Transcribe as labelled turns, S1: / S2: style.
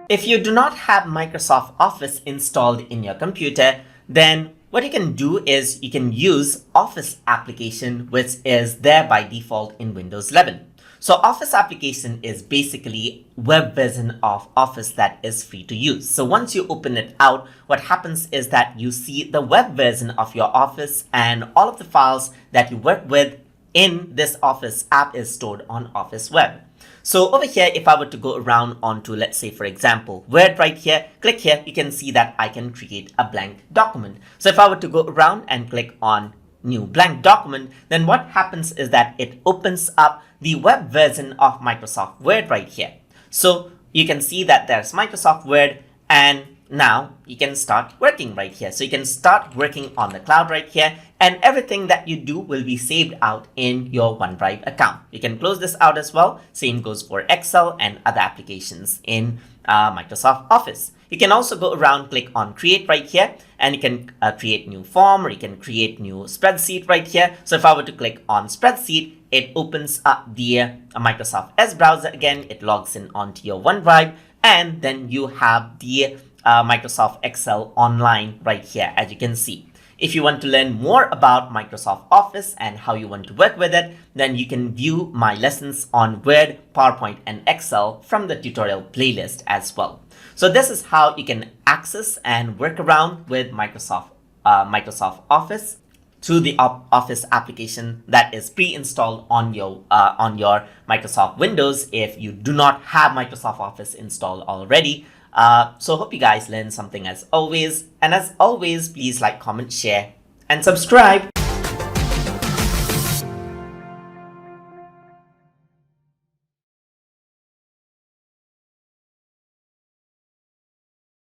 S1: If you do not have Microsoft Office installed in your computer, then what you can do is you can use Office application, which is there by default in Windows 11. So Office application is basically web version of Office that is free to use. So once you open it out, what happens is that you see the web version of your Office, and all of the files that you work with in this Office app is stored on Office Web. So over here, if I were to go around onto, let's say, for example, Word right here, click here, you can see that I can create a blank document. So if I were to go around and click on new blank document, then what happens is that it opens up the web version of Microsoft Word right here. So you can see that there's Microsoft Word, and now you can start working right here. So you can start working on the cloud right here, and everything that you do will be saved out in your OneDrive account. You can close this out as well. Same goes for Excel and other applications in Microsoft Office. You can also go around, click on create right here, and you can create new form, or you can create new spreadsheet right here. So if I were to click on spreadsheet, it opens up the Microsoft Edge browser again. It logs in onto your OneDrive, and then you have the Microsoft Excel online right here, as you can see. If you want to learn more about Microsoft Office and how you want to work with it, then you can view my lessons on Word, PowerPoint, and Excel from the tutorial playlist as well. So this is how you can access and work around with Microsoft Office through the Office application that is pre-installed on your Microsoft Windows if you do not have Microsoft Office installed already. So hope you guys learned something as always. And as always, please like, comment, share, and subscribe.